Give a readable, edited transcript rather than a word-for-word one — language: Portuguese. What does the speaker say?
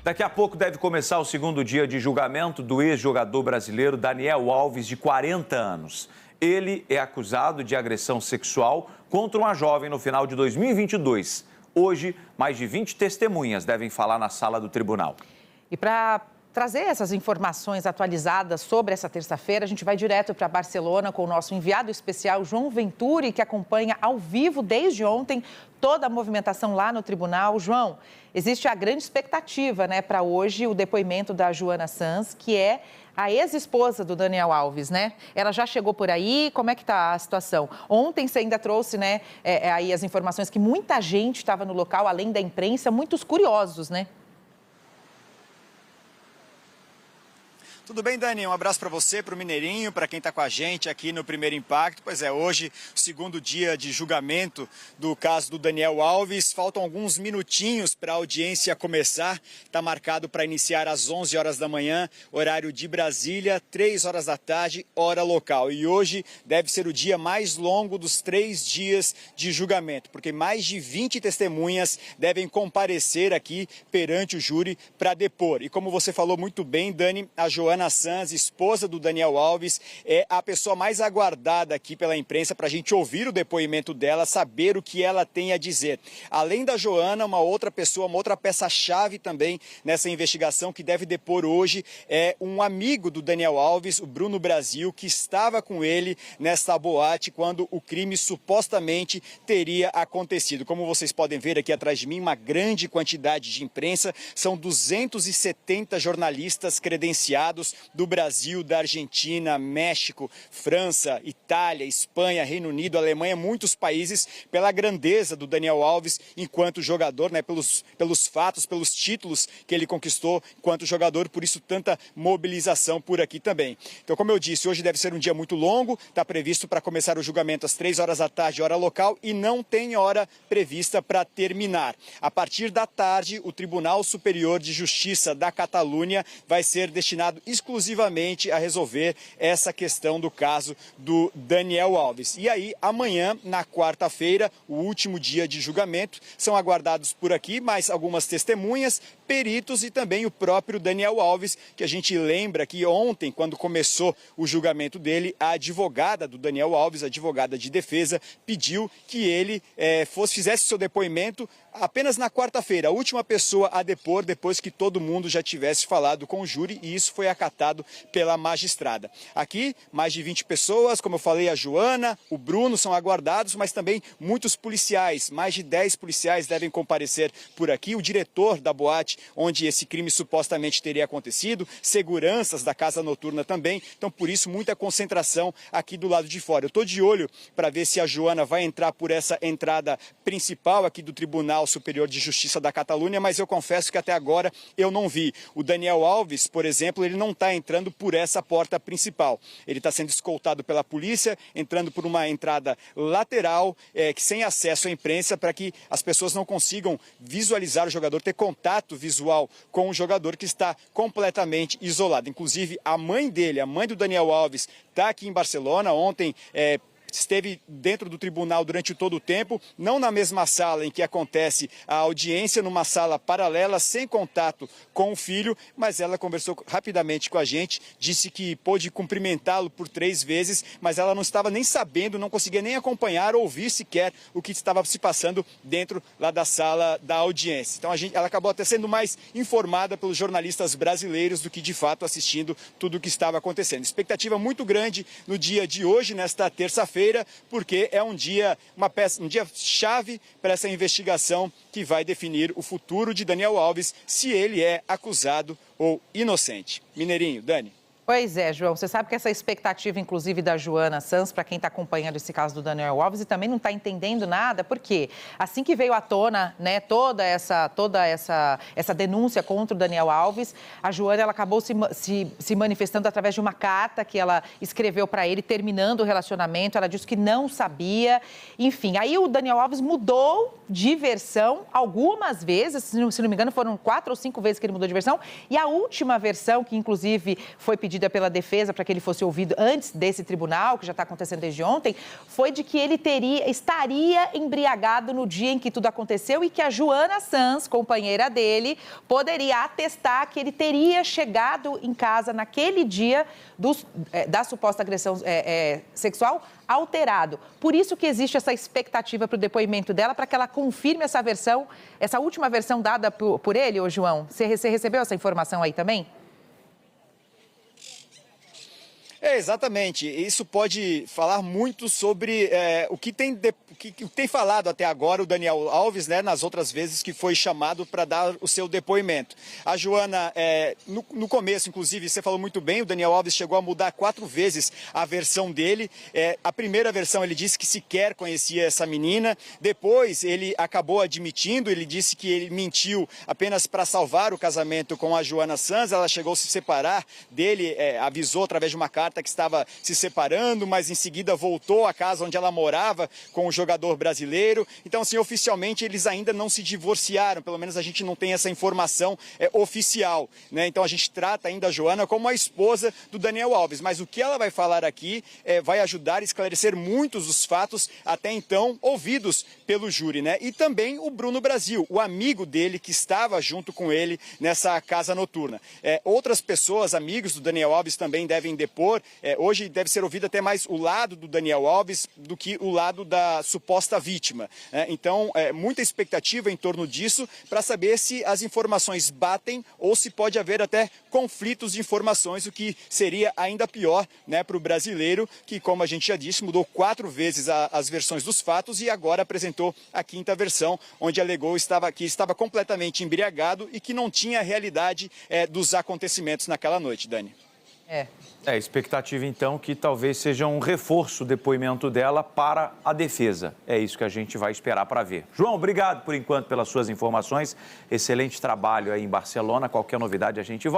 Daqui a pouco deve começar o segundo dia de julgamento do ex-jogador brasileiro Daniel Alves, de 40 anos. Ele é acusado de agressão sexual contra uma jovem no final de 2022. Hoje, mais de 20 testemunhas devem falar na sala do tribunal. E para trazer essas informações atualizadas sobre essa terça-feira, a gente vai direto para Barcelona com o nosso enviado especial, João Venturi, que acompanha ao vivo desde ontem toda a movimentação lá no tribunal. João, existe a grande expectativa, né, para hoje, o depoimento da Joana Sanz, que é a ex-esposa do Daniel Alves, né? Ela já chegou por aí, como é que está a situação? Ontem você ainda trouxe, né, aí as informações que muita gente estava no local, além da imprensa, muitos curiosos, né? Tudo bem, Dani? Um abraço para você, para o Mineirinho, para quem está com a gente aqui no Primeiro Impacto. Pois é, hoje, segundo dia de julgamento do caso do Daniel Alves. Faltam alguns minutinhos para a audiência começar. Está marcado para iniciar às 11 horas da manhã, horário de Brasília, 3 horas da tarde, hora local. E hoje deve ser o dia mais longo dos 3 dias de julgamento, porque mais de 20 testemunhas devem comparecer aqui perante o júri para depor. E como você falou muito bem, Dani, a Joana Sanz, esposa do Daniel Alves, é a pessoa mais aguardada aqui pela imprensa para a gente ouvir o depoimento dela, saber o que ela tem a dizer. Além da Joana, uma outra pessoa, uma outra peça-chave também nessa investigação que deve depor hoje é um amigo do Daniel Alves, o Bruno Brasil, que estava com ele nesta boate quando o crime supostamente teria acontecido. Como vocês podem ver aqui atrás de mim, uma grande quantidade de imprensa, são 270 jornalistas credenciados do Brasil, da Argentina, México, França, Itália, Espanha, Reino Unido, Alemanha, muitos países, pela grandeza do Daniel Alves enquanto jogador, né, pelos fatos, pelos títulos que ele conquistou enquanto jogador, por isso tanta mobilização por aqui também. Então, como eu disse, hoje deve ser um dia muito longo, está previsto para começar o julgamento às 3 horas da tarde, hora local, e não tem hora prevista para terminar. A partir da tarde, o Tribunal Superior de Justiça da Catalunha vai ser destinado exclusivamente a resolver essa questão do caso do Daniel Alves. E aí, amanhã, na quarta-feira, o último dia de julgamento, são aguardados por aqui mais algumas testemunhas, peritos e também o próprio Daniel Alves, que a gente lembra que ontem, quando começou o julgamento dele, a advogada do Daniel Alves, a advogada de defesa, pediu que ele fizesse seu depoimento apenas na quarta-feira, a última pessoa a depor depois que todo mundo já tivesse falado com o júri, e isso foi acatado pela magistrada. Aqui, mais de 20 pessoas, como eu falei, a Joana, o Bruno são aguardados, mas também muitos policiais, mais de 10 policiais devem comparecer por aqui, o diretor da boate onde esse crime supostamente teria acontecido, seguranças da casa noturna também, então por isso muita concentração aqui do lado de fora. Eu estou de olho para ver se a Joana vai entrar por essa entrada principal aqui do Tribunal Superior de Justiça da Catalunha, mas eu confesso que até agora eu não vi. O Daniel Alves, por exemplo, ele não está entrando por essa porta principal. Ele está sendo escoltado pela polícia, entrando por uma entrada lateral, sem acesso à imprensa, para que as pessoas não consigam visualizar o jogador, ter contato visual com o jogador que está completamente isolado. Inclusive, a mãe dele, a mãe do Daniel Alves, está aqui em Barcelona. Ontem esteve dentro do tribunal durante todo o tempo, não na mesma sala em que acontece a audiência, numa sala paralela, sem contato com o filho, mas ela conversou rapidamente com a gente, disse que pôde cumprimentá-lo por 3 vezes, mas ela não estava nem sabendo, não conseguia nem acompanhar ou ouvir sequer o que estava se passando dentro lá da sala da audiência. Então ela acabou até sendo mais informada pelos jornalistas brasileiros do que de fato assistindo tudo o que estava acontecendo. Expectativa muito grande no dia de hoje, nesta terça-feira, porque é um dia chave para essa investigação que vai definir o futuro de Daniel Alves, se ele é acusado ou inocente. Mineirinho, Dani. Pois é, João, você sabe que essa expectativa, inclusive, da Joana Sanz, para quem está acompanhando esse caso do Daniel Alves e também não está entendendo nada, porque assim que veio à tona, né, toda essa denúncia contra o Daniel Alves, a Joana ela acabou se manifestando através de uma carta que ela escreveu para ele, terminando o relacionamento. Ela disse que não sabia, enfim. Aí o Daniel Alves mudou de versão algumas vezes, se não me engano, foram 4 ou 5 vezes que ele mudou de versão, e a última versão, que inclusive foi pedida pedida pela defesa para que ele fosse ouvido antes desse tribunal, que já está acontecendo desde ontem, foi de que ele estaria embriagado no dia em que tudo aconteceu e que a Joana Sanz, companheira dele, poderia atestar que ele teria chegado em casa naquele dia da suposta agressão sexual alterado. Por isso que existe essa expectativa para o depoimento dela, para que ela confirme essa versão, essa última versão dada por ele, ô João. Você recebeu essa informação aí também? Exatamente. Isso pode falar muito sobre o que tem falado até agora o Daniel Alves, né, nas outras vezes que foi chamado para dar o seu depoimento. A Joana, no começo, inclusive, você falou muito bem, o Daniel Alves chegou a mudar 4 vezes a versão dele. A primeira versão ele disse que sequer conhecia essa menina. Depois ele acabou admitindo, ele disse que ele mentiu apenas para salvar o casamento com a Joana Sanz. Ela chegou a se separar dele, avisou através de uma carta que estava se separando, mas em seguida voltou à casa onde ela morava com o jogador brasileiro. Então, assim, oficialmente eles ainda não se divorciaram, pelo menos a gente não tem essa informação oficial, né? Então a gente trata ainda a Joana como a esposa do Daniel Alves, mas o que ela vai falar aqui vai ajudar a esclarecer muitos dos fatos até então ouvidos pelo júri, né? E também o Bruno Brasil, o amigo dele que estava junto com ele nessa casa noturna. Outras pessoas, amigos do Daniel Alves, também devem depor. Hoje deve ser ouvido até mais o lado do Daniel Alves do que o lado da suposta vítima. Então, muita expectativa em torno disso para saber se as informações batem ou se pode haver até conflitos de informações, o que seria ainda pior, né, para o brasileiro, que, como a gente já disse, mudou 4 vezes as versões dos fatos e agora apresentou a 5ª versão, onde alegou que estava completamente embriagado e que não tinha a realidade dos acontecimentos naquela noite, Dani. Expectativa, então, que talvez seja um reforço o depoimento dela para a defesa. É isso que a gente vai esperar para ver. João, obrigado por enquanto pelas suas informações. Excelente trabalho aí em Barcelona. Qualquer novidade a gente volta.